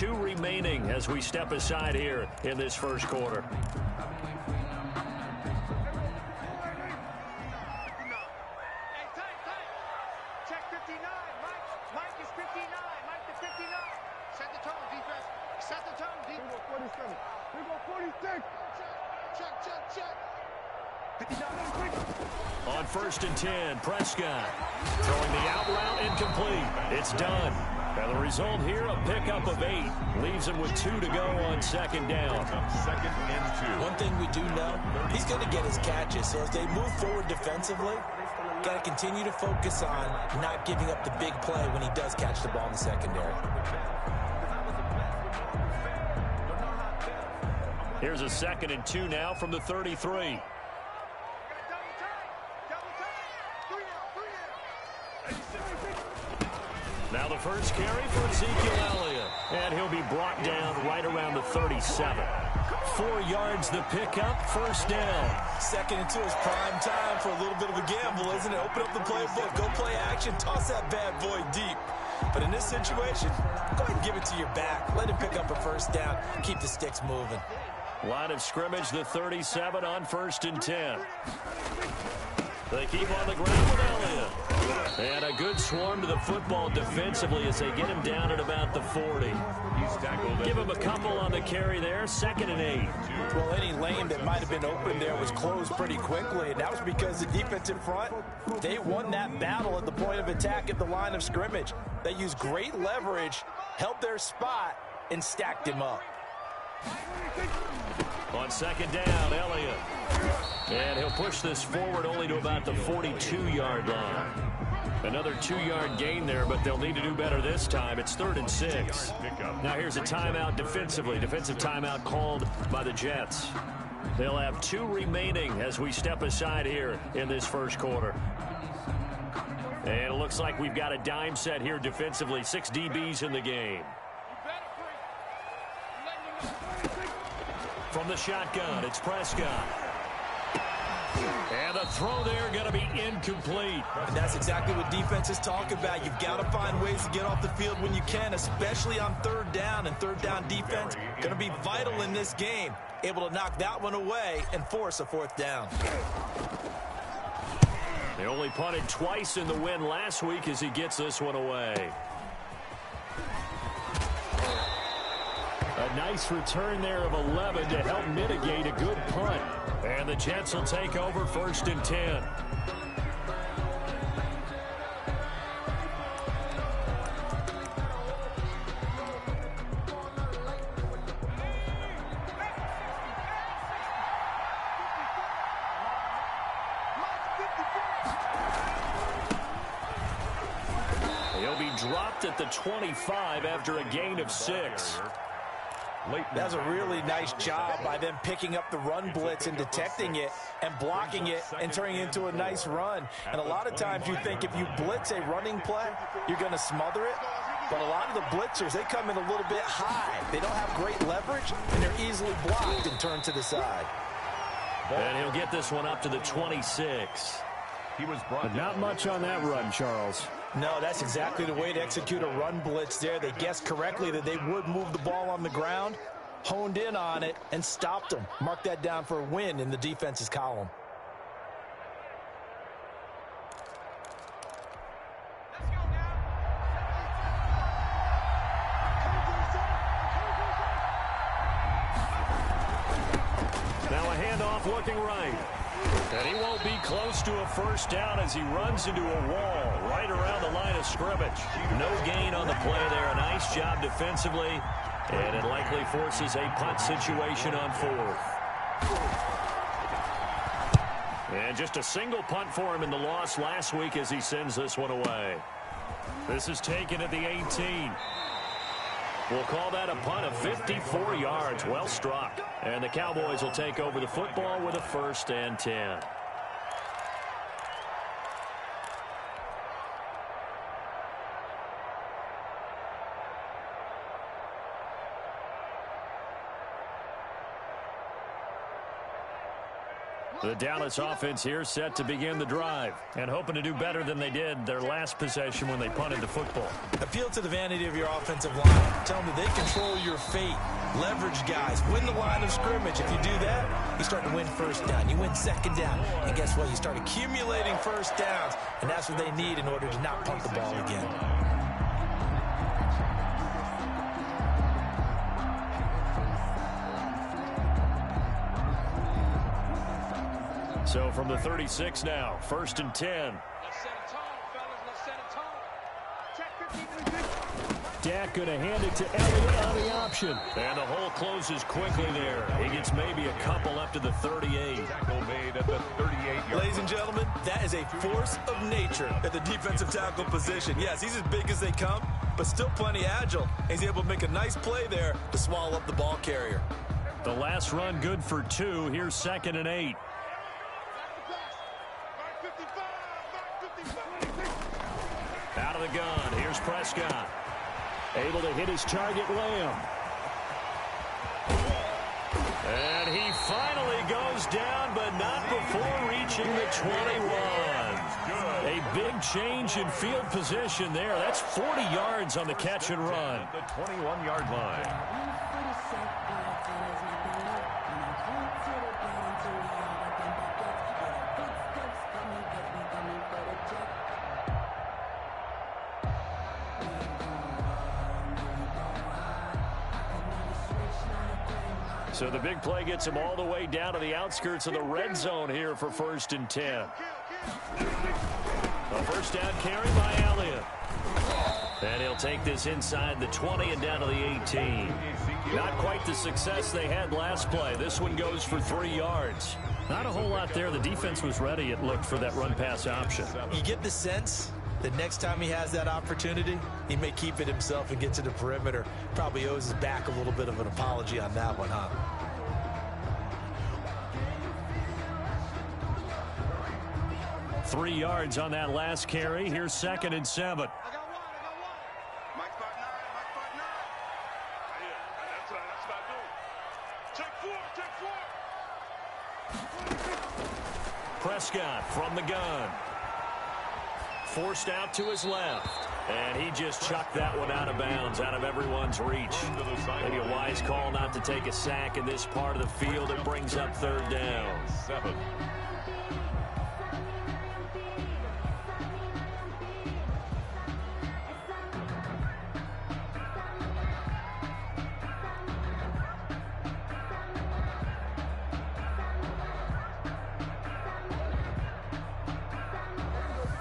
2 remaining as we step aside here in this first quarter. On 1st and 10, Prescott throwing the out route incomplete. It's done. And the result here, a pickup of 8. Leaves him with 2 to go on 2nd down. 2nd and 2. One thing we do know, he's going to get his catches. So as they move forward defensively, got to continue to focus on not giving up the big play when he does catch the ball in the secondary. Here's a 2nd and 2 now from the 33. Now the first carry for Ezekiel Elliott. And he'll be brought down right around the 37. 4 yards the pickup, 1st down. 2nd and 2 is prime time for a little bit of a gamble, isn't it? Open up the playbook, go play action, toss that bad boy deep. But in this situation, go ahead and give it to your back. Let him pick up a 1st down, keep the sticks moving. Line of scrimmage, the 37 on 1st and 10. They keep on the ground with Elliott. And a good swarm to the football defensively as they get him down at about the 40. He's tackled. Give him a couple on the carry there. 2nd and 8. Well, any lane that might have been open there was closed pretty quickly, and that was because the defensive front, they won that battle at the point of attack at the line of scrimmage. They used great leverage, held their spot, and stacked him up. On 2nd down, Elliott. And he'll push this forward only to about the 42-yard line. Another 2-yard gain there, but they'll need to do better this time. It's 3rd and 6. Now here's a timeout defensively. Defensive timeout called by the Jets. They'll have 2 remaining as we step aside here in this first quarter. And it looks like we've got a dime set here defensively. 6 DBs in the game. From the shotgun, it's Prescott. And the throw there going to be incomplete. And that's exactly what defenses talk about. You've got to find ways to get off the field when you can, especially on 3rd down. And 3rd down defense going to be vital in this game. Able to knock that one away and force a 4th down. They only punted twice in the win last week as he gets this one away. A nice return there of 11 to help mitigate a good punt. And the Jets will take over 1st and 10. He'll be dropped at the 25 after a gain of 6. That's a really nice job by them picking up the run blitz and detecting it and blocking it and turning it into a nice run. And a lot of times you think if you blitz a running play, you're going to smother it. But a lot of the blitzers, they come in a little bit high. They don't have great leverage, and they're easily blocked and turned to the side. And he'll get this one up to the 26. But not much on that run, Charles. No, that's exactly the way to execute a run blitz there. They guessed correctly that they would move the ball on the ground, honed in on it, and stopped them. Mark that down for a win in the defense's column. Now a handoff looking right. And he won't be close to a 1st down as he runs into a wall right around the line of scrimmage. No gain on the play there. A nice job defensively. And it likely forces a punt situation on 4th. And just a single punt for him in the loss last week as he sends this one away. This is taken at the 18. We'll call that a punt of 54 yards. Well struck. And the Cowboys will take over the football with a 1st and 10. The Dallas offense here set to begin the drive and hoping to do better than they did their last possession when they punted the football. Appeal to the vanity of your offensive line. Tell them that they control your fate. Leverage guys. Win the line of scrimmage. If you do that, you start to win first down. You win second down. And guess what? You start accumulating first downs. And that's what they need in order to not punt the ball again. So from the 36 now, 1st and 10. Let's set a tone, fellas. Let's set a tone. Check 15. Dak going to hand it to Elliott on the option. And the hole closes quickly there. He gets maybe a couple up to the 38. Tackle made at the 38-yard. Ladies and gentlemen, that is a force of nature at the defensive tackle position. Yes, he's as big as they come, but still plenty agile. He's able to make a nice play there to swallow up the ball carrier. The last run good for 2. Here's 2nd and 8. Out of the gun. Here's Prescott. Able to hit his target, Lamb. And he finally goes down, but not before reaching the 21. A big change in field position there. That's 40 yards on the catch and run. The 21-yard line. So the big play gets him all the way down to the outskirts of the red zone here for 1st and 10. A first down carry by Elliott. And he'll take this inside the 20 and down to the 18. Not quite the success they had last play. This one goes for 3 yards. Not a whole lot there. The defense was ready, it looked, for that run-pass option. You get the sense that next time he has that opportunity, he may keep it himself and get to the perimeter. Probably owes his back a little bit of an apology on that one, huh? Three yards on that last carry. Here's 2nd and 7. I got one. Mike part 9. Yeah, that's what I do. Check 4. Prescott from the gun. Forced out to his left. And he just chucked that one out of bounds, out of everyone's reach. Maybe a wise call not to take a sack in this part of the field. It brings up 3rd down. 7.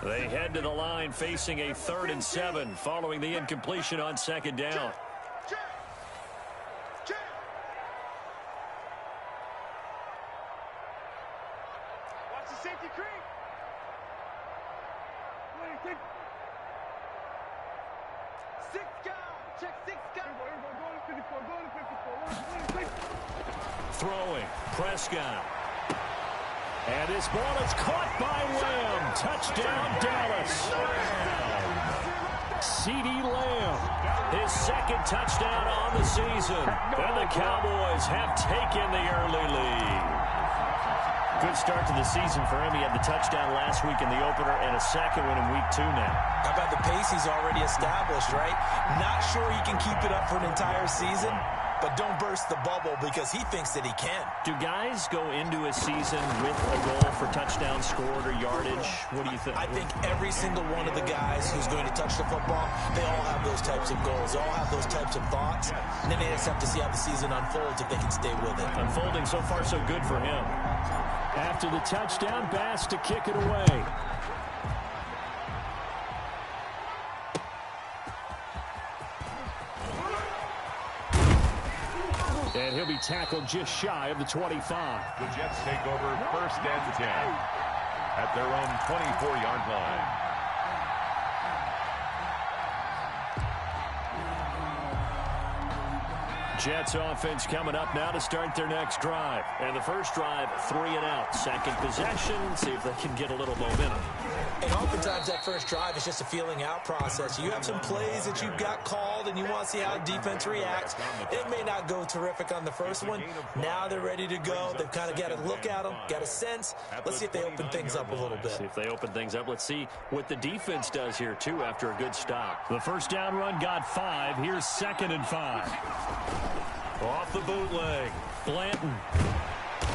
They head to the line facing a 3rd and 7 following the incompletion on 2nd down. Check. Watch the safety creep. Six guy. Check 6 guy. Throwing. Prescott. And this ball is caught by Lamb. Touchdown, Dallas. CeeDee Lamb, his 2nd touchdown on the season. And the Cowboys have taken the early lead. Good start to the season for him. He had the touchdown last week in the opener and a 2nd one in week 2 now. How about the pace he's already established, right? Not sure he can keep it up for an entire season, but don't burst the bubble because he thinks that he can. Do guys go into a season with a goal for touchdowns scored or yardage? What do you think? I think every single one of the guys who's going to touch the football, they all have those types of goals. They all have those types of thoughts. And then they just have to see how the season unfolds if they can stay with it. Unfolding so far so good for him. After the touchdown, Bass to kick it away. And he'll be tackled just shy of the 25. The Jets take over 1st and 10 at their own 24-yard line. Jets offense coming up now to start their next drive. And the first drive, 3 and out. Second possession, see if they can get a little momentum. And oftentimes that first drive is just a feeling out process. You have some plays that you've got called and you want to see how defense reacts. It may not go terrific on the first one. Now they're ready to go. They've kind of got to look at them, got a sense. Let's see if they open things up a little bit. See if they open things up. Let's see what the defense does here, too, after a good stop. The first down run got 5. Here's 2nd and 5. Off the bootleg. Blanton.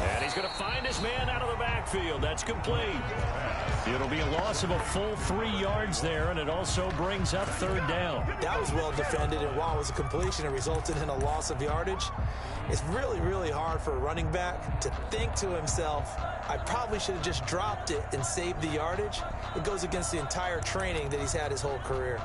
And he's going to find his man out of the backfield. That's complete. It'll be a loss of a full 3 yards there, and it also brings up 3rd down. That was well defended, and while it was a completion, it resulted in a loss of yardage. It's really, really hard for a running back to think to himself, I probably should have just dropped it and saved the yardage. It goes against the entire training that he's had his whole career.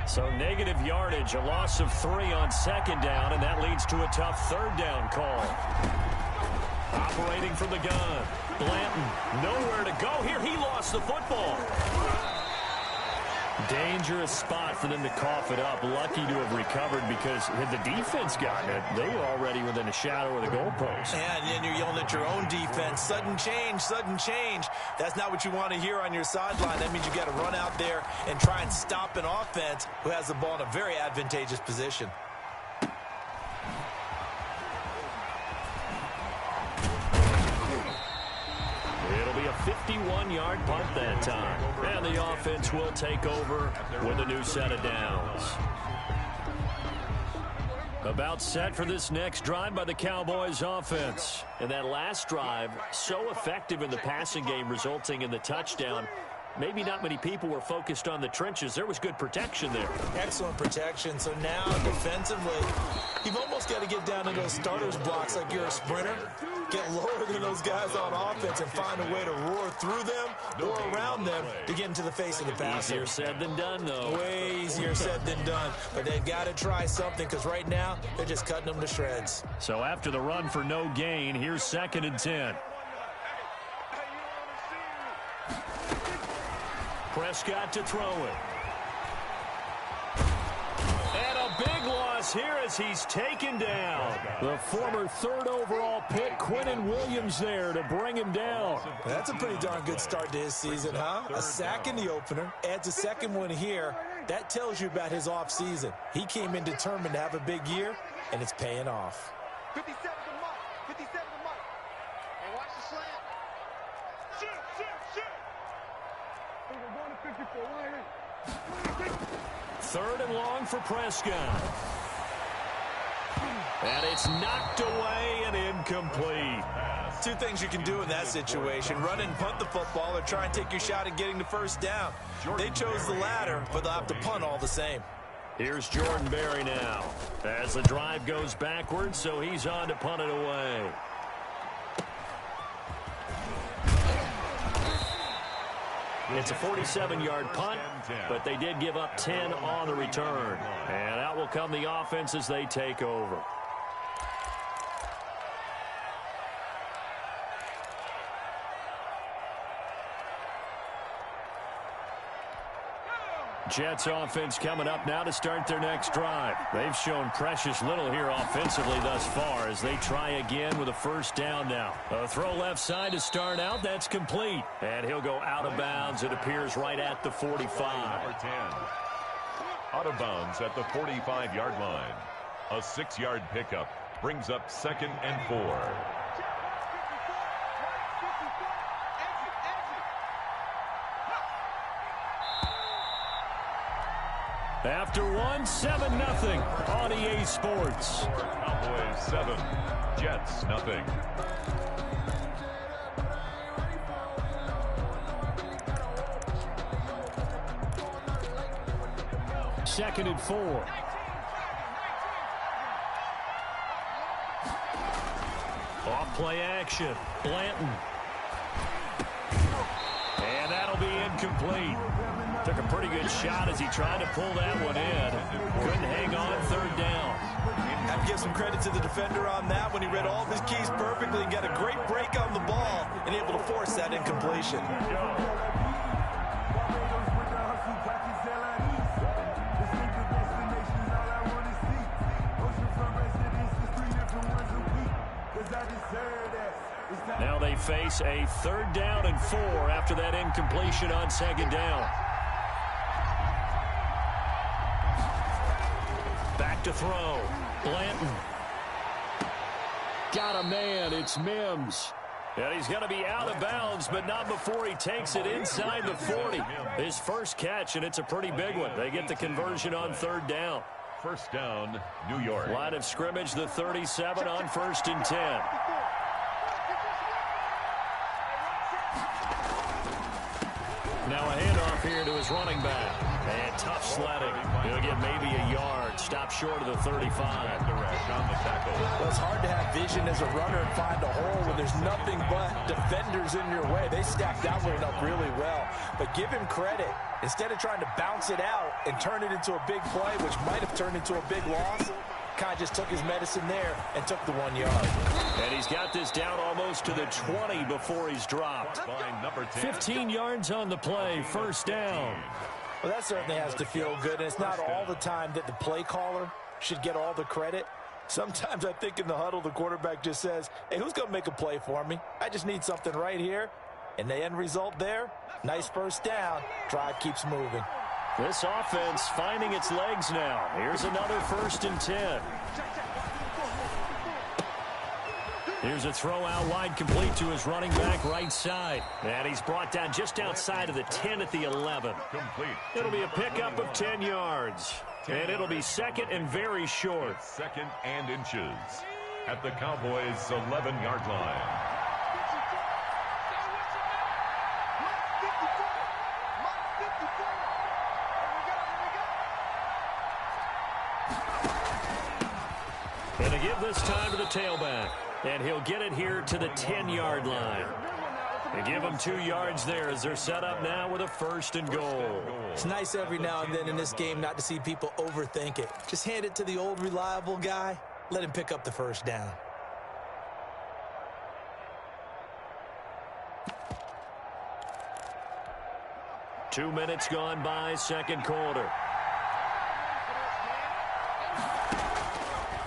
So negative yardage, a loss of 3 on 2nd down, and that leads to a tough 3rd down call. Operating from the gun. Blanton, nowhere to go here. He lost the football. Dangerous spot for them to cough it up. Lucky to have recovered because had the defense gotten it, they were already within a shadow of the goalpost. And then you're yelling at your own defense. Sudden change, sudden change. That's not what you want to hear on your sideline. That means you got to run out there and try and stop an offense who has the ball in a very advantageous position. It'll be a 51-yard punt that time. And the offense will take over with a new set of downs. About set for this next drive by the Cowboys offense. And that last drive, so effective in the passing game, resulting in the touchdown. Maybe not many people were focused on the trenches. There was good protection there. Excellent protection. So now defensively, you've almost got to get down to those starters blocks like you're a sprinter. Get lower than those guys on offense and find a way to roar through them or around them to get into the face of the passer. Easier said than done, though. Way easier said than done. But they've got to try something because right now they're just cutting them to shreds. So after the run for no gain, here's 2nd and 10. Prescott to throw it. And a big loss here as he's taken down. The former 3rd overall pick, Quinnen Williams, there to bring him down. That's a pretty darn good start to his season, huh? A sack in the opener, adds a second one here. That tells you about his offseason. He came in determined to have a big year, and it's paying off. 57 to Mike. 57 to Mike. And watch the slant. Shoot. We're going to 54 right here. 3rd and long for Prescott. And it's knocked away and incomplete. Two things you can do in that situation. Run and punt the football or try and take your shot at getting the first down. They chose the latter, but they'll have to punt all the same. Here's Jordan Berry now as the drive goes backwards, so he's on to punt it away. It's a 47-yard punt, but they did give up 10 on the return. And out will come the offense as they take over. Jets offense coming up now to start their next drive. They've shown precious little here offensively thus far as they try again with a first down now. A throw left side to start out. That's complete. And he'll go out of bounds. It appears right at the 45. Number 10. Out of bounds at the 45-yard line. A 6-yard pickup brings up 2nd and 4. After one, 7-0 on EA Sports. Cowboys 7, Jets nothing. Second and 4. Off play action. Blanton. And that'll be incomplete. Took a pretty good shot as he tried to pull that one in. Couldn't hang on third down. I have to give some credit to the defender on that when he read all of his keys perfectly and got a great break on the ball and able to force that incompletion. Now they face a 3rd down and 4 after that incompletion on 2nd down. Back to throw. Blanton. Got a man. It's Mims. And he's going to be out of bounds, but not before he takes it inside the 40. His first catch, and it's a pretty big one. They get the conversion on 3rd down. First down, New York. Line of scrimmage, the 37 on 1st and 10. Now a handoff here to his running back. And tough sledding. He'll get maybe a yard. Stop short of the 35. Well, it's hard to have vision as a runner and find a hole when there's nothing but defenders in your way. They stacked that one up really well. But give him credit. Instead of trying to bounce it out and turn it into a big play, which might have turned into a big loss, kind of just took his medicine there and took the 1 yard. And he's got this down almost to the 20 before he's dropped. 15 yards on the play, first down. Well, that certainly has to feel good, and it's not all the time that the play caller should get all the credit. Sometimes I think in the huddle, the quarterback just says, hey, who's going to make a play for me? I just need something right here. And the end result there, nice first down. Drive keeps moving. This offense finding its legs now. Here's another 1st and 10. Here's a throw out wide, complete to his running back right side. And he's brought down just outside of the 10 at the 11. Complete. It'll be a pickup of 10 yards. And it'll be 2nd and very short. 2nd and inches at the Cowboys' 11-yard line. And to give this time to the tailback. And he'll get it here to the 10-yard line. And give them 2 yards there as they're set up now with a 1st and goal. It's nice every now and then in this game not to see people overthink it. Just hand it to the old reliable guy. Let him pick up the first down. Two minutes gone by, second quarter.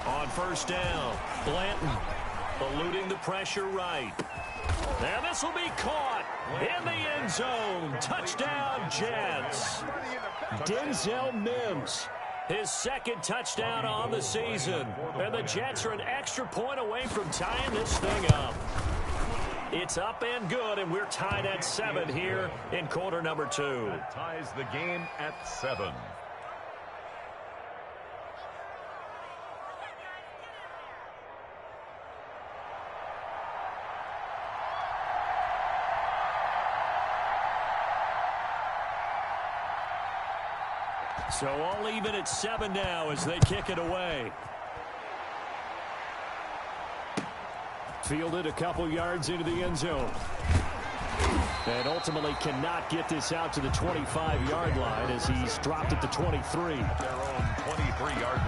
On first down, Blanton eluding the pressure right. And this will be caught in the end zone. Touchdown, Jets. Denzel Mims, his 2nd touchdown on the season. And the Jets are an extra point away from tying this thing up. It's up and good, and we're tied at 7 here in quarter number 2. That ties the game at 7. So all even at 7 now as they kick it away. Fielded a couple yards into the end zone. And ultimately cannot get this out to the 25-yard line as he's dropped at the 23. Their own 23-yard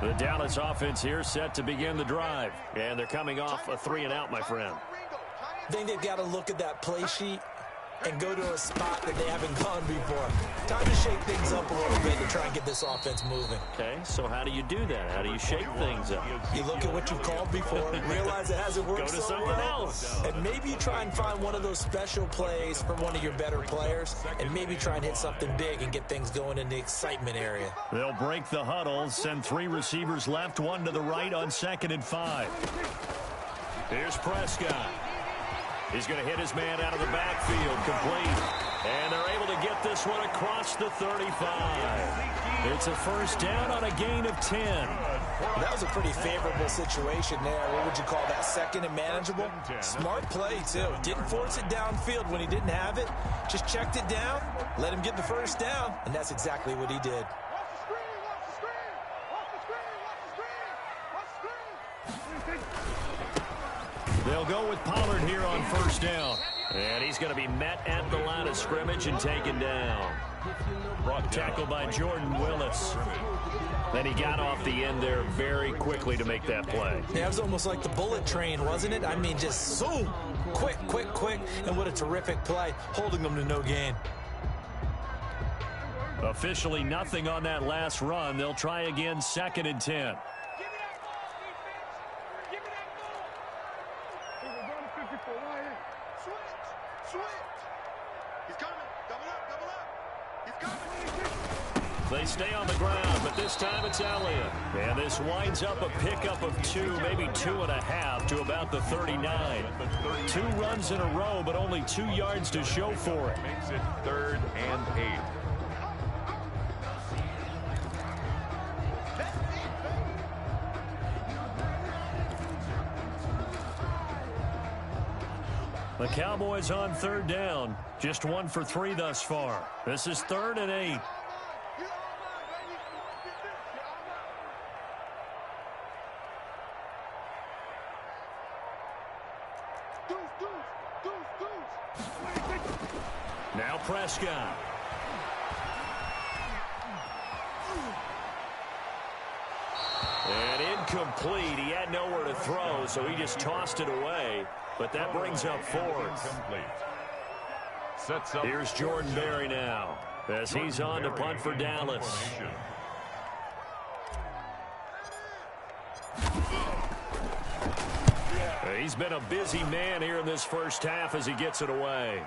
line. The Dallas offense here set to begin the drive. And they're coming off a 3-and-out, my friend. I think they've got to look at that play sheet and go to a spot that they haven't gone before. Time to shake things up a little bit to try and get this offense moving. Okay, so how do you do that? How do you shake things up? You look at what you've called before, realize it hasn't worked Go to so something well, else. and maybe you try and find one of those special plays for one of your better players, and maybe try and hit something big and get things going in the excitement area. They'll break the huddle, send 3 receivers left, 1 to the right on 2nd and 5. Here's Prescott. He's going to hit his man out of the backfield, complete. And they're able to get this one across the 35. It's a first down on a gain of 10. That was a pretty favorable situation there. What would you call that, 2nd and manageable? Smart play, too. Didn't force it downfield when he didn't have it. Just checked it down, let him get the first down, and that's exactly what he did. They'll go with Pollard here on first down. And he's going to be met at the line of scrimmage and taken down. Tackled by Jordan Willis. Then he got off the end there very quickly to make that play. Yeah, it was almost like the bullet train, wasn't it? I mean, just zoom. Quick, quick, quick. And what a terrific play, holding them to no gain. Officially nothing on that last run. They'll try again, 2nd and 10. They stay on the ground, but this time it's Elliott. And this winds up a pickup of 2, maybe 2.5 to about the 39. 2 runs in a row, but only 2 yards to show for it. Makes it 3rd and 8. The Cowboys on 3rd down. Just 1 for 3 thus far. This is 3rd and 8. Now Prescott. And incomplete. He had nowhere to throw, so he just tossed it away. But that brings up 4th. Sets up. Here's Jordan Berry now as he's on to punt for Dallas. He's been a busy man here in this first half as he gets it away.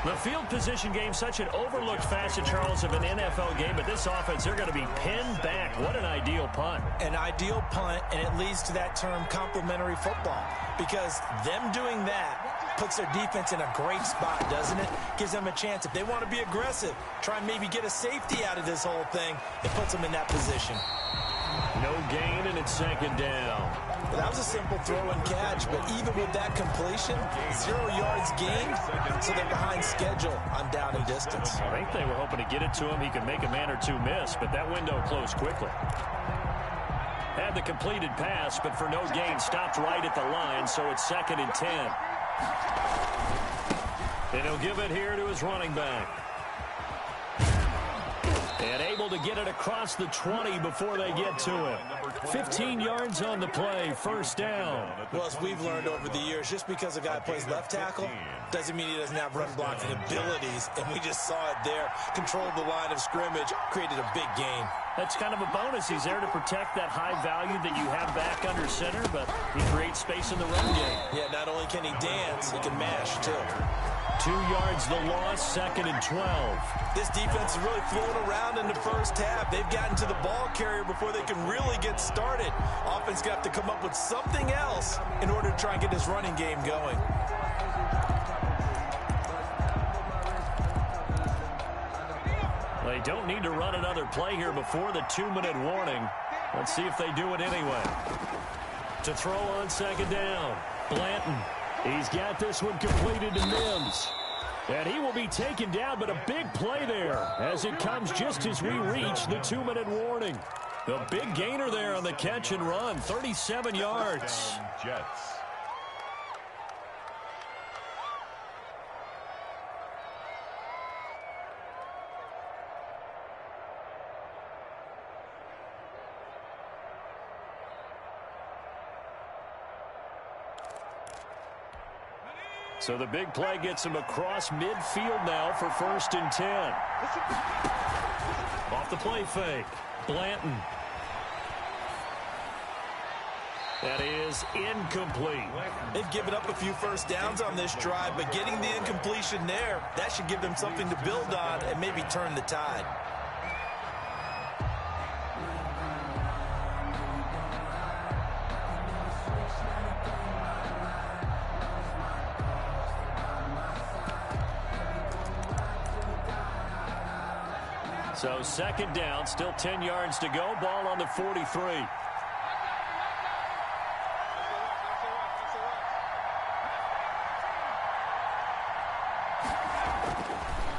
The field position game, such an overlooked facet, Charles, of an NFL game, but this offense, they're going to be pinned back. What an ideal punt. An ideal punt, and it leads to that term complementary football, because them doing that puts their defense in a great spot, doesn't it? Gives them a chance. If they want to be aggressive, try and maybe get a safety out of this whole thing, it puts them in that position. No gain, and it's 2nd down. That was a simple throw and catch, but even with that completion, 0 yards gained, so they're behind schedule on down and distance. I think they were hoping to get it to him. He could make a man or 2 miss, but that window closed quickly. Had the completed pass, but for no gain, stopped right at the line, so it's 2nd and 10. And he'll give it here to his running back. And able to get it across the 20 before they get to him. 15 yards on the play, 1st down. Well, as we've learned over the years, just because a guy plays left tackle doesn't mean he doesn't have run blocking abilities. And we just saw it there. Controlled the line of scrimmage, created a big gain. That's kind of a bonus. He's there to protect that high value that you have back under center, but he creates space in the run game. Yeah, not only can he dance, he can mash, too. 2 yards the loss, 2nd and 12. This defense is really floating around in the first half. They've gotten to the ball carrier before they can really get started. Offense going to have to come up with something else in order to try and get this running game going. They don't need to run another play here before the 2-minute warning. Let's see if they do it anyway. To throw on 2nd down, Blanton. He's got this one completed to Mims. And he will be taken down, but a big play there as it comes just as we reach the 2-minute warning. The big gainer there on the catch and run, 37 yards. Jets. So the big play gets him across midfield now for 1st and 10. Off the play fake, Blanton. That is incomplete. They've given up a few first downs on this drive, but getting the incompletion there, that should give them something to build on and maybe turn the tide. So 2nd down, still 10 yards to go. Ball on the 43.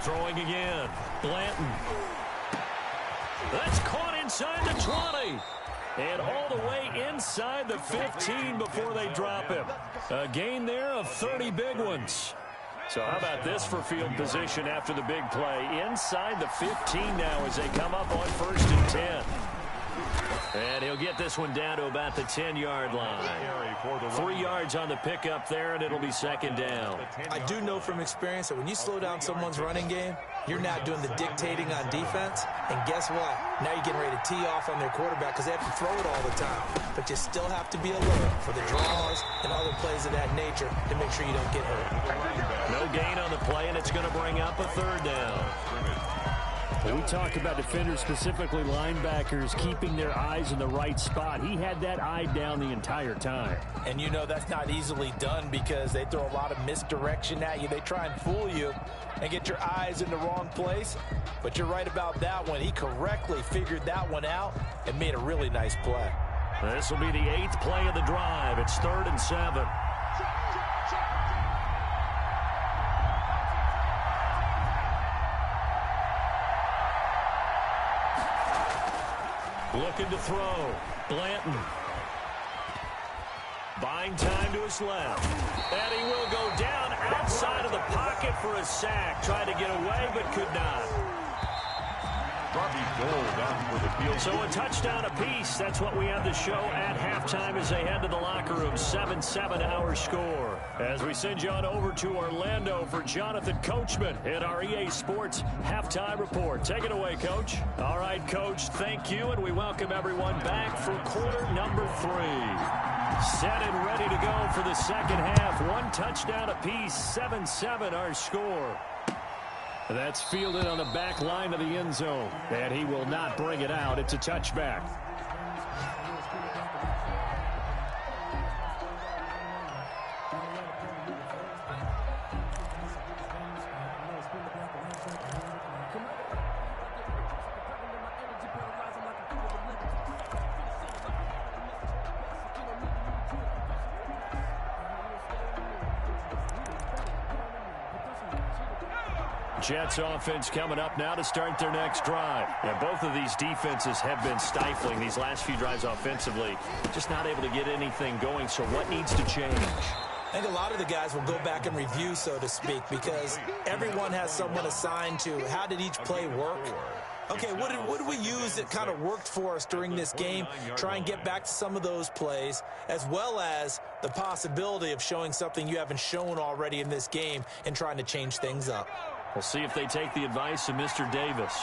Throwing again. Blanton. That's caught inside the 20. And all the way inside the 15 before they drop him. A gain there of 30 big ones. So how about this for field position after the big play? Inside the 15 now as they come up on 1st and 10. And he'll get this one down to about the 10-yard line. 3 yards on the pickup there, and it'll be 2nd down. I do know from experience that when you slow down someone's running game, you're not doing the dictating on defense. And guess what? Now you're getting ready to tee off on their quarterback because they have to throw it all the time. But you still have to be alert for the draws and other plays of that nature to make sure you don't get hurt. No gain on the play, and it's going to bring up a 3rd down. Well, we talked about defenders, specifically linebackers, keeping their eyes in the right spot. He had that eye down the entire time. And you know that's not easily done because they throw a lot of misdirection at you. They try and fool you and get your eyes in the wrong place. But you're right about that one. He correctly figured that one out and made a really nice play. This will be the 8th play of the drive. It's 3rd and 7. Looking to throw. Blanton. Buying time to his left. And he will go down outside of the pocket for a sack. Tried to get away, but could not. Robbie Gould on for the field. So a touchdown apiece. That's what we have to show at halftime as they head to the locker room. 7-7 our score. As we send you on over to Orlando for Jonathan Coachman in our EA Sports Halftime Report. Take it away, Coach. All right, Coach, thank you, and we welcome everyone back for quarter number 3. Set and ready to go for the second half. 1 touchdown apiece. 7-7 our score. That's fielded on the back line of the end zone. And he will not bring it out. It's a touchback. Jets offense coming up now to start their next drive. And both of these defenses have been stifling these last few drives offensively. Just not able to get anything going. So what needs to change? I think a lot of the guys will go back and review, so to speak, because everyone has someone assigned to how did each play work. Okay, what did we use that kind of worked for us during this game? Try and get back to some of those plays, as well as the possibility of showing something you haven't shown already in this game and trying to change things up. We'll see if they take the advice of Mr. Davis.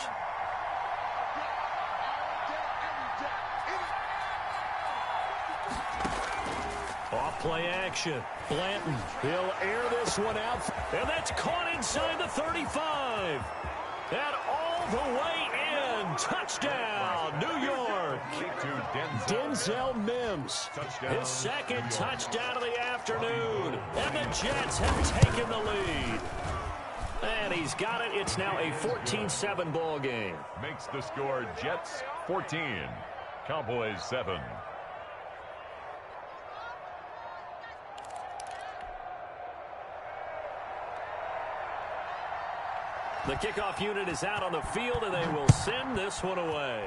Off play action. Blanton. He'll air this one out. And that's caught inside the 35. And all the way in. Touchdown, New York. Denzel Mims. His 2nd touchdown of the afternoon. And the Jets have taken the lead. And he's got it. It's now a 14-7 ball game. Makes the score Jets 14, Cowboys 7. The kickoff unit is out on the field, and they will send this one away.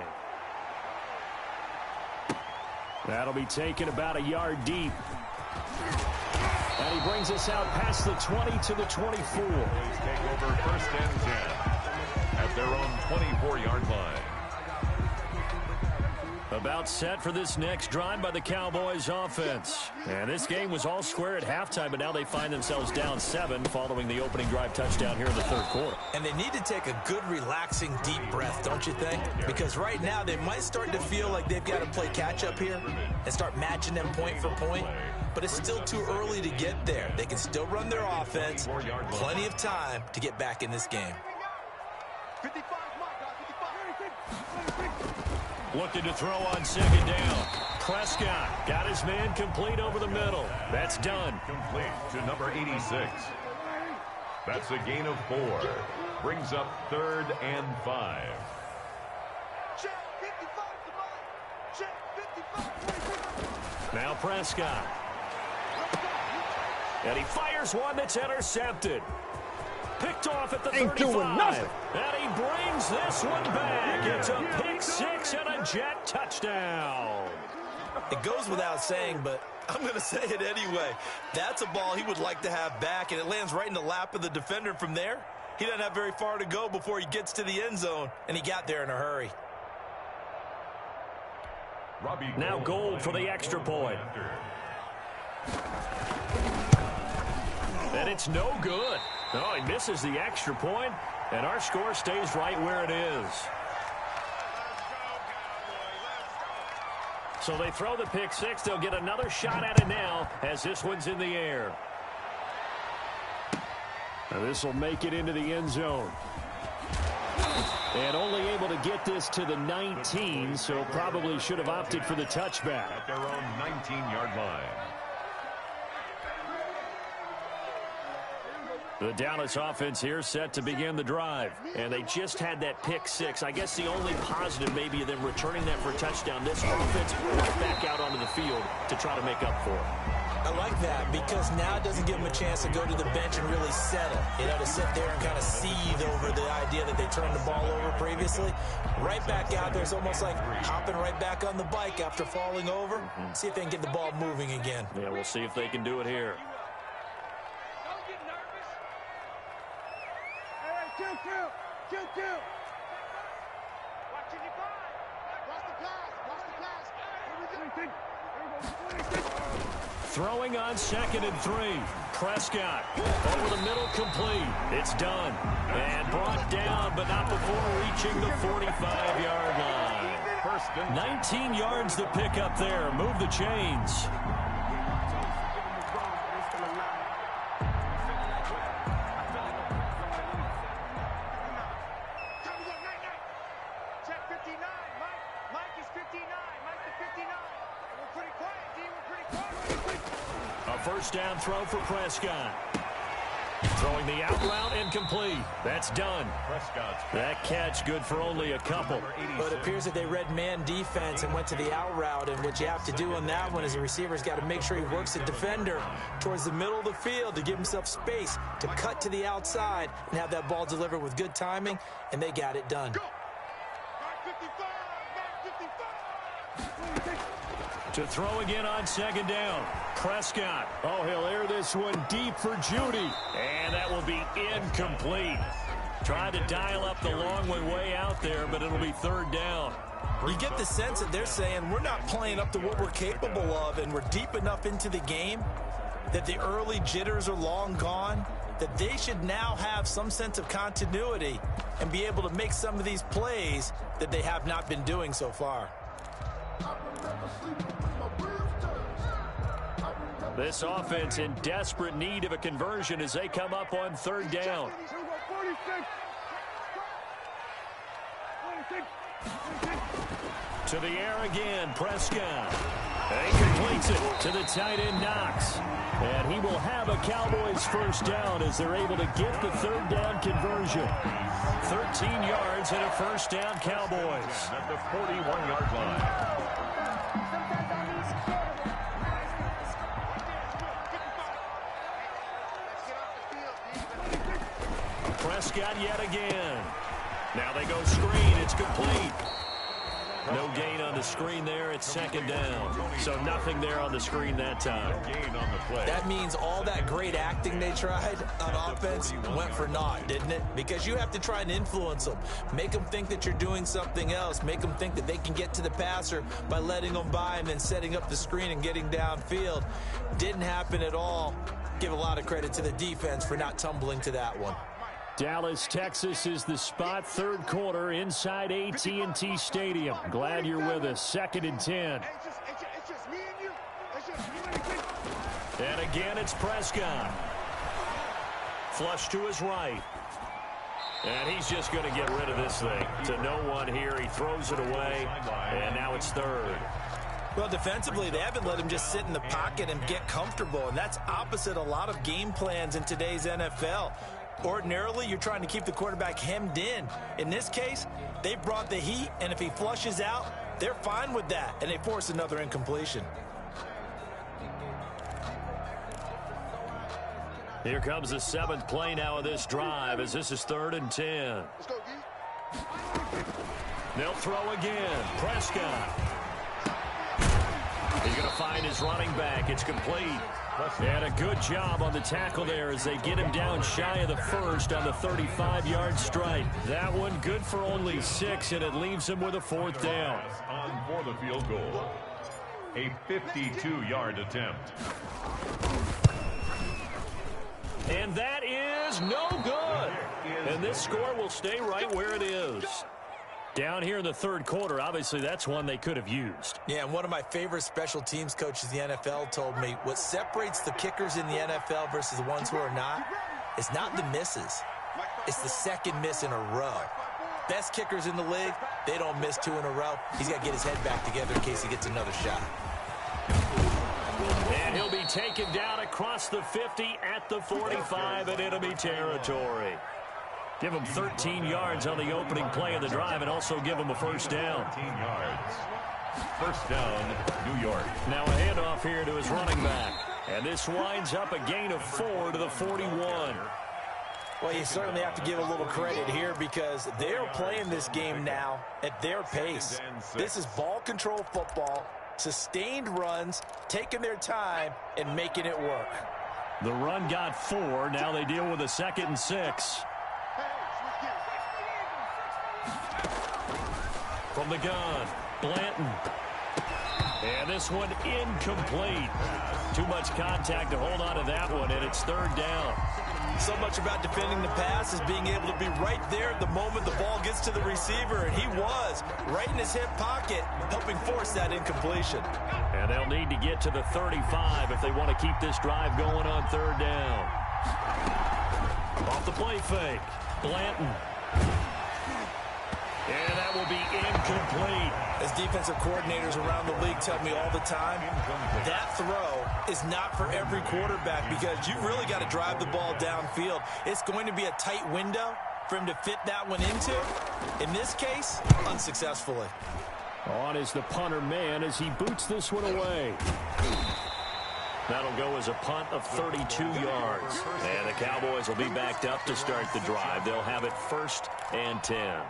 That'll be taken about a yard deep. And he brings us out past the 20 to the 24. Take over 1st and 10 at their own 24-yard line. About set for this next drive by the Cowboys offense. And this game was all square at halftime, but now they find themselves down 7 following the opening drive touchdown here in the 3rd quarter. And they need to take a good, relaxing, deep breath, don't you think? Because right now they might start to feel like they've got to play catch-up here and start matching them point for point. But it's still too early to get there. They can still run their offense. Plenty of time to get back in this game. 55, Looking to throw on 2nd down. Prescott got his man complete over the middle. That's done. Complete to number 86. That's a gain of 4. Brings up 3rd and 5. Check 55 to mine. Check 55. Now Prescott. And he fires one that's intercepted. Picked off at the Ain't 35. doing nothing. And he brings this one back. It's a pick six and a Jet touchdown. It goes without saying, but I'm going to say it anyway. That's a ball he would like to have back, and it lands right in the lap of the defender. From there, he doesn't have very far to go before he gets to the end zone, and he got there in a hurry. Now Gold for the extra point. And it's no good. Oh, he misses the extra point, and our score stays right where it is. So they throw the pick six. They'll get another shot at it now as this one's in the air. Now this will make it into the end zone. And only able to get this to the 19, so probably should have opted for the touchback. At their own 19-yard line. The Dallas offense here set to begin the drive. And they just had that pick six. I guess the only positive maybe of them returning that for a touchdown. This offense right back out onto the field to try to make up for it. I like that because now it doesn't give them a chance to go to the bench and really settle. You know, to sit there and kind of seethe over the idea that they turned the ball over previously. Right back out there. It's almost like hopping right back on the bike after falling over. See if they can get the ball moving again. Yeah, we'll see if they can do it here. Watching you find. Watch the pass. Watch the pass. Throwing on 2nd and 3. Prescott over the middle, complete. It's done. And brought down, but not before reaching the 45-yard line. 19 yards the pick up there. Move the chains. First down throw for Prescott. Throwing the out route incomplete. That's done. That catch good for only a couple. But it appears that they read man defense and went to the out route. And what you have to do on that one is the receiver's got to make sure he works the defender towards the middle of the field to give himself space to cut to the outside and have that ball delivered with good timing. And they got it done. To throw again on 2nd down. Prescott. Oh, he'll air this one deep for Judy. And that will be incomplete. Tried to dial up the long way out there, but it'll be 3rd down. You get the sense that they're saying we're not playing up to what we're capable of, and we're deep enough into the game that the early jitters are long gone, that they should now have some sense of continuity and be able to make some of these plays that they have not been doing so far. This offense in desperate need of a conversion as they come up on 3rd down. To the air again, Prescott. And he completes it to the tight end, Knox. And he will have a Cowboys first down as they're able to get the 3rd down conversion. 13 yards and a first down, Cowboys. At the 41-yard line. Prescott yet again. Now they go screen. It's complete. No gain on the screen there. It's 2nd down. So nothing there on the screen that time. That means all that great acting they tried on offense went for naught, didn't it? Because you have to try and influence them. Make them think that you're doing something else. Make them think that they can get to the passer by letting them by and then setting up the screen and getting downfield. Didn't happen at all. Give a lot of credit to the defense for not tumbling to that one. Dallas, Texas is the spot. 3rd quarter inside AT&T Stadium. Glad you're with us. 2nd and 10. And again, it's Prescott. Flush to his right. And he's just going to get rid of this thing. To no one here. He throws it away. And now it's 3rd. Well, defensively, they haven't let him just sit in the pocket and get comfortable. And that's opposite a lot of game plans in today's NFL. Ordinarily, you're trying to keep the quarterback hemmed in. In this case, they brought the heat, and if he flushes out, they're fine with that, and they force another incompletion. Here comes the 7th play now of this drive as this is 3rd and 10. Let's go, D. They'll throw again. Prescott. He's going to find his running back. It's complete. And a good job on the tackle there as they get him down shy of the first on the 35-yard strike. That one good for only 6, and it leaves him with a 4th down. On for the field goal. A 52-yard attempt. And that is no good. And this score will stay right where it is. Down here in the 3rd quarter, obviously that's one they could have used. Yeah, and one of my favorite special teams coaches in the NFL told me what separates the kickers in the NFL versus the ones who are not is not the misses. It's the second miss in a row. Best kickers in the league, they don't miss 2 in a row. He's got to get his head back together in case he gets another shot. And he'll be taken down across the 50 at the 45 in enemy territory. Give him 13 yards on the opening play of the drive and also give him a 1st down. 13 yards. 1st down, New York. Now a handoff here to his running back. And this winds up a gain of 4 to the 41. Well, you certainly have to give a little credit here because they're playing this game now at their pace. This is ball control football, sustained runs, taking their time, and making it work. The run got 4. Now they deal with a 2nd and 6. From the gun, Blanton. And this one incomplete. Too much contact to hold on to that one, and it's 3rd down. So much about defending the pass is being able to be right there at the moment the ball gets to the receiver, and he was right in his hip pocket, helping force that incompletion. And they'll need to get to the 35 if they want to keep this drive going on 3rd down. Off the play fake, Blanton. And that will be incomplete. As defensive coordinators around the league tell me all the time, that throw is not for every quarterback because you've really got to drive the ball downfield. It's going to be a tight window for him to fit that one into. In this case, unsuccessfully. On is the punter man as he boots this one away. That'll go as a punt of 32 yards. And the Cowboys will be backed up to start the drive. They'll have it 1st and 10.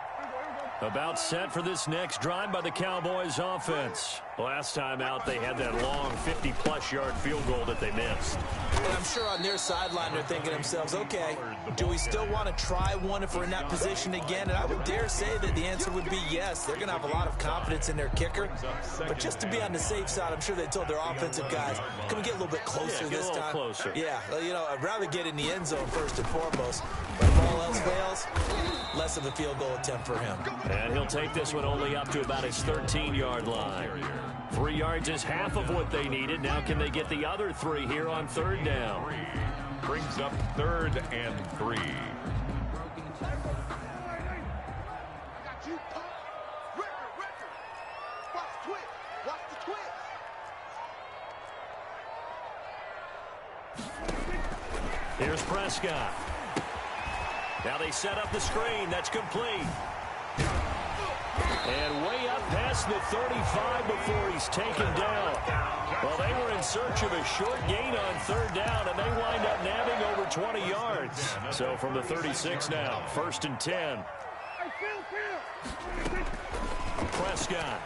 About set for this next drive by the Cowboys offense. Last time out, they had that long 50-plus yard field goal that they missed. And I'm sure on their sideline they're thinking to themselves, okay, do we still want to try one if we're in that position again? And I would dare say that the answer would be yes. They're going to have a lot of confidence in their kicker. But just to be on the safe side, I'm sure they told their offensive guys, can we get a little bit closer this time? Closer. Yeah, you know, I'd rather get in the end zone first and foremost. But if all else fails, less of a field goal attempt for him. And he'll take this one only up to about his 13-yard line. 3 yards is half of what they needed. Now can they get the other 3 here on 3rd down? Brings up 3rd and 3. Here's Prescott. Now they set up the screen. That's complete. And way up past the 35 before he's taken down. Well, they were in search of a short gain on 3rd down, and they wind up nabbing over 20 yards. So from the 36 now, 1st and 10. Prescott.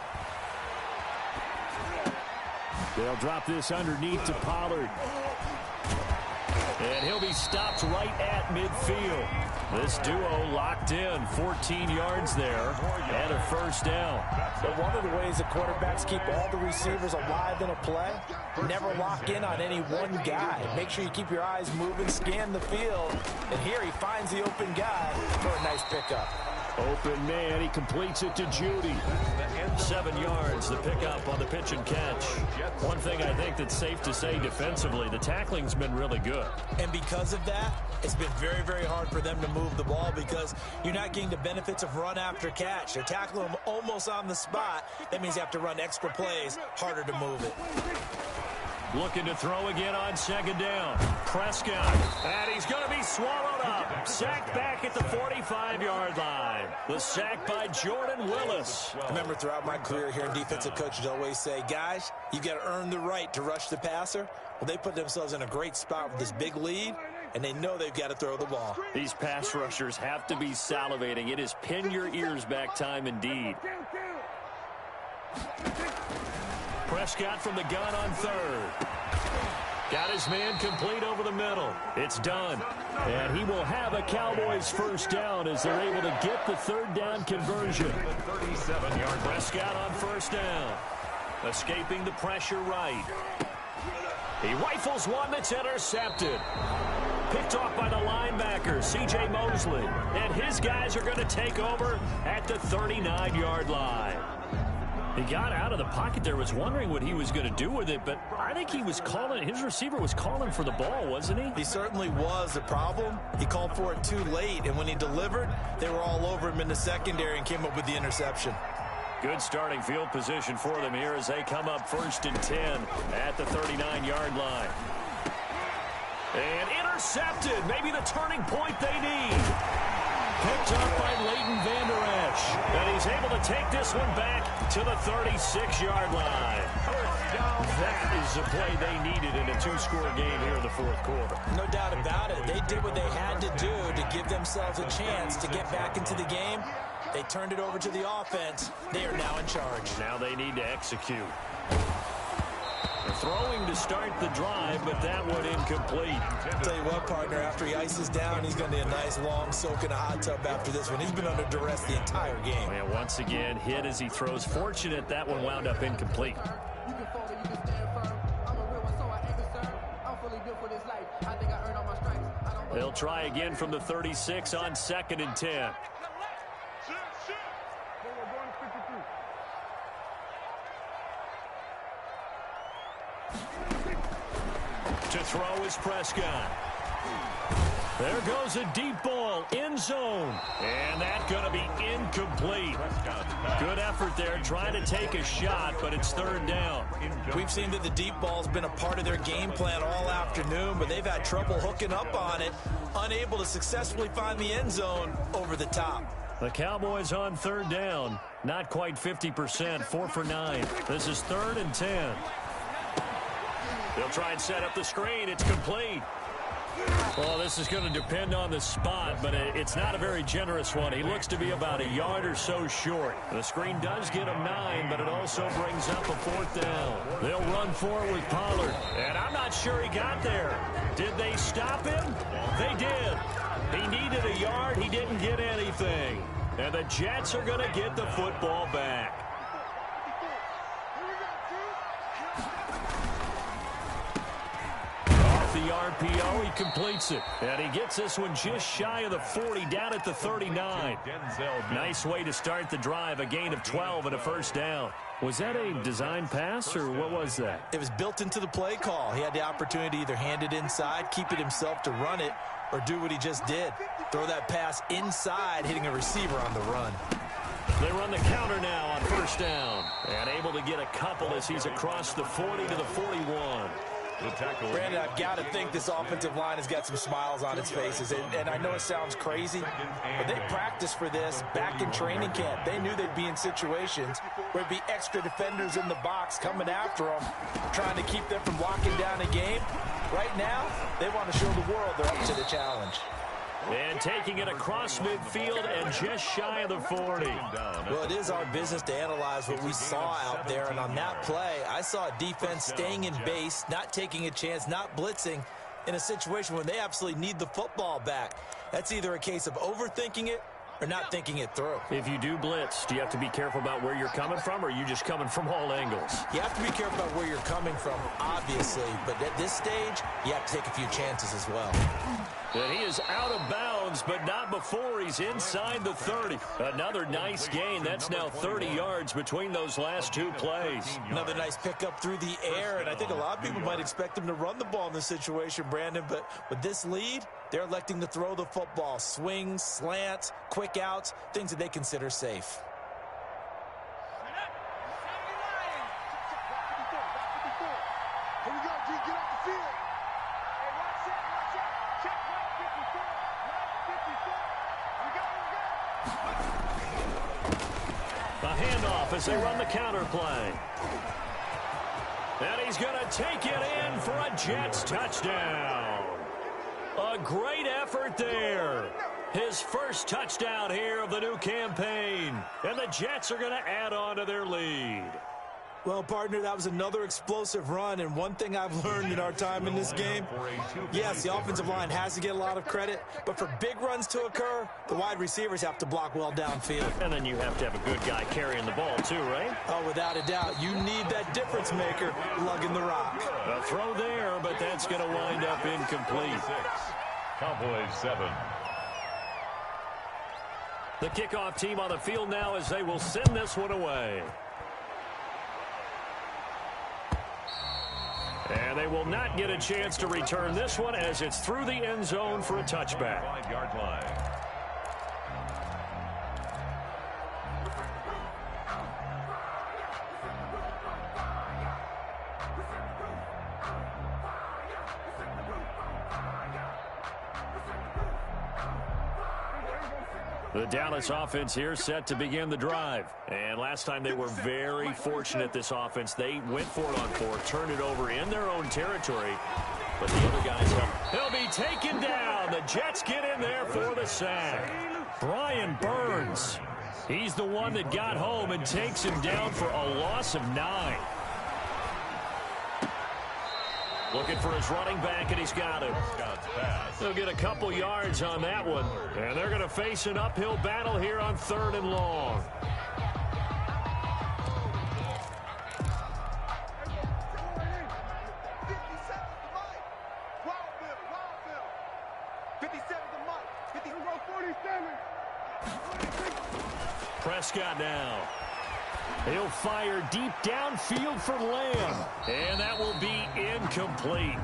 They'll drop this underneath to Pollard. And he'll be stopped right at midfield. This duo locked in, 14 yards there, and a 1st down. But one of the ways the quarterbacks keep all the receivers alive in a play, never lock in on any one guy. Make sure you keep your eyes moving, scan the field, and here he finds the open guy for a nice pickup. Open man, he completes it to Judy. 7 yards, the pickup on the pitch and catch. One thing I think that's safe to say defensively, the tackling's been really good. And because of that, it's been very, very hard for them to move the ball because you're not getting the benefits of run after catch. They're tackling them almost on the spot. That means you have to run extra plays, harder to move it. Looking to throw again on 2nd down. Prescott, and he's going to be swallowed up. Sacked back at the 45-yard line. The sack by Jordan Willis. I remember throughout my career here in defensive coaches always say, guys, you got to earn the right to rush the passer. Well, they put themselves in a great spot with this big lead, and they know they've got to throw the ball. These pass rushers have to be salivating. It is pin your ears back time indeed. Prescott from the gun on third. Got his man complete over the middle. It's done. And he will have a Cowboys first down as they're able to get the third down conversion. 37-yard Prescott on first down. Escaping the pressure right. He rifles one that's intercepted. Picked off by the linebacker, C.J. Mosley. And his guys are going to take over at the 39-yard line. He got out of the pocket there, was wondering what he was going to do with it, but I think he was calling, his receiver was calling for the ball, wasn't he? He certainly was. The problem, he called for it too late, and when he delivered, they were all over him in the secondary and came up with the interception. Good starting field position for them here as they come up 1st and 10 at the 39-yard line. And intercepted, maybe the turning point they need. Picked up by Leighton Vander Esch. And he's able to take this one back to the 36-yard line. That is the play they needed in a two-score game here in the fourth quarter. No doubt about it. They did what they had to do to give themselves a chance to get back into the game. They turned it over to the offense. They are now in charge. Now they need to execute. They're throwing to start the drive, but that one incomplete. I'll tell you what, partner, after he ices down, he's going to need a nice long soak in a hot tub after this one. He's been under duress the entire game. And once again, hit as he throws. Fortunate that one wound up incomplete. They'll try again from the 36 on 2nd and 10. To throw is Prescott. There goes a deep ball, end zone. And that's going to be incomplete. Good effort there, trying to take a shot, but it's 3rd down. We've seen that the deep ball's been a part of their game plan all afternoon, but they've had trouble hooking up on it, unable to successfully find the end zone over the top. The Cowboys on 3rd down, not quite 50%, 4 for 9. This is 3rd and 10. They'll try and set up the screen. It's complete. Well, this is going to depend on the spot, but it's not a very generous one. He looks to be about a yard or so short. The screen does get him 9, but it also brings up a 4th down. They'll run for it with Pollard, and I'm not sure he got there. Did they stop him? They did. He needed a yard. He didn't get anything. And the Jets are going to get the football back. The RPO, he completes it. And he gets this one just shy of the 40, down at the 39. Nice way to start the drive, a gain of 12 and a first down. Was that a design pass, or what was that? It was built into the play call. He had the opportunity to either hand it inside, keep it himself to run it, or do what he just did. Throw that pass inside, hitting a receiver on the run. They run the counter now on first down. And able to get a couple as he's across the 40 to the 41. Brandon, I've got to think this offensive line has got some smiles on its faces. And I know it sounds crazy, but they practiced for this back in training camp. They knew they'd be in situations where there'd be extra defenders in the box coming after them, trying to keep them from locking down a game. Right now, they want to show the world they're up to the challenge. And taking it across midfield and just shy of the 40. Well, it is our business to analyze what we saw out there. And on that play, I saw a defense staying in base, not taking a chance, not blitzing in a situation where they absolutely need the football back. That's either a case of overthinking it or not thinking it through. If you do blitz, do you have to be careful about where you're coming from, or are you just coming from all angles? You have to be careful about where you're coming from, obviously. But at this stage, you have to take a few chances as well. And he is out of bounds, but not before he's inside the 30. Another nice gain. That's now 30 yards between those last two plays. Another nice pickup through the air, and I think a lot of people might expect him to run the ball in this situation, Brandon, but with this lead, they're electing to throw the football. Swings, slants, quick outs, things that they consider safe. As they run the counter play. And he's going to take it in for a Jets touchdown. A great effort there. His first touchdown here of the new campaign. And the Jets are going to add on to their lead. Well, partner, that was another explosive run, and one thing I've learned in our time in this game, yes, the offensive line has to get a lot of credit, but for big runs to occur, the wide receivers have to block well downfield. And then you have to have a good guy carrying the ball too, right? Oh, without a doubt. You need that difference maker lugging the rock. A throw there, but that's going to wind up incomplete. Cowboys 7. The kickoff team on the field now as they will send this one away. And they will not get a chance to return this one as it's through the end zone for a touchback. 5-yard line. The Dallas offense here set to begin the drive. And last time they were very fortunate, this offense. They went for it on 4, turned it over in their own territory. But the other guys help. He'll be taken down. The Jets get in there for the sack. Brian Burns. He's the one that got home and takes him down for a loss of 9. Looking for his running back, and he's got him. They'll get a couple yards on that one. And they're going to face an uphill battle here on 3rd and long. Prescott now. He'll fire deep downfield for Lamb. And that will be incomplete.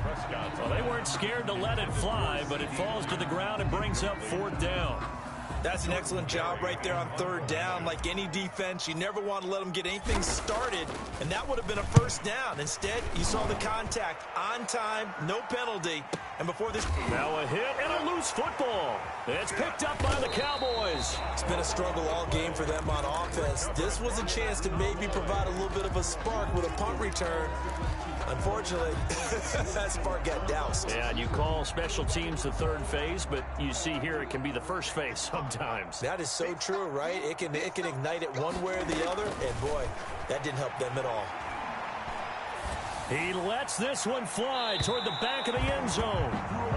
Well, they weren't scared to let it fly, but it falls to the ground and brings up 4th down. That's an excellent job right there on 3rd down. Like any defense, you never want to let them get anything started, and that would have been a 1st down. Instead, you saw the contact on time, no penalty, and before this... Now a hit and a loose football. It's picked up by the Cowboys. It's been a struggle all game for them on offense. This was a chance to maybe provide a little bit of a spark with a punt return. Unfortunately, that spark got doused. Yeah, and you call special teams the 3rd phase, but you see here it can be the 1st phase sometimes. That is so true, right? It can ignite it one way or the other, and boy, that didn't help them at all. He lets this one fly toward the back of the end zone.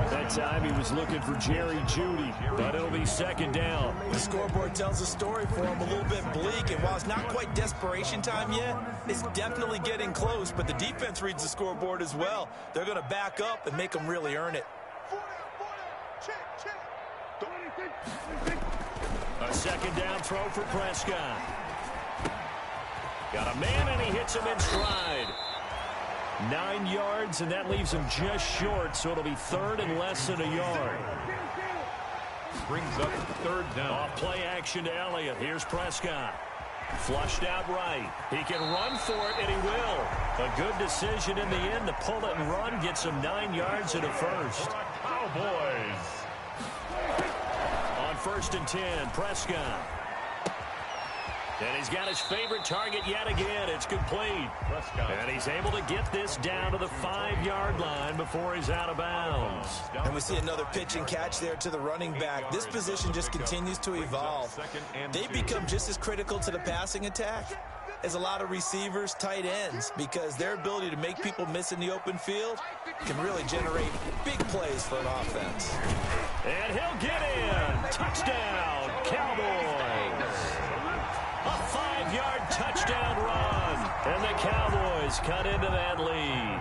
That time he was looking for Jerry Jeudy, but it'll be 2nd down. The scoreboard tells a story for him, a little bit bleak, and while it's not quite desperation time yet, it's definitely getting close, but the defense reads the scoreboard as well. They're going to back up and make them really earn it. A 2nd down throw for Prescott. Got a man, and he hits him in stride. 9 yards, and that leaves him just short, so it'll be 3rd and less than a yard. Brings up 3rd down. Off play action to Elliott. Here's Prescott. Flushed out right. He can run for it, and he will. A good decision in the end to pull it and run. Gets him 9 yards and a 1st. Cowboys. On 1st and 10, Prescott. And he's got his favorite target yet again. It's complete. And he's able to get this down to the 5-yard line before he's out of bounds. And we see another pitch and catch there to the running back. This position just continues to evolve. They become just as critical to the passing attack as a lot of receivers, tight ends, because their ability to make people miss in the open field can really generate big plays for an offense. And he'll get in. Touchdown, Cowboys. A 5-yard touchdown run. And the Cowboys cut into that lead.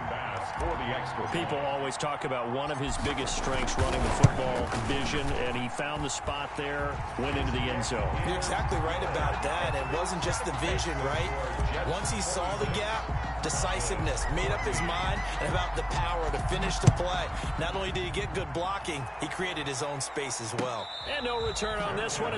People always talk about one of his biggest strengths running the football, vision, and he found the spot there, went into the end zone. You're exactly right about that. It wasn't just the vision, right? Once he saw the gap, decisiveness, made up his mind, and about the power to finish the play. Not only did he get good blocking, he created his own space as well. And no return on this one.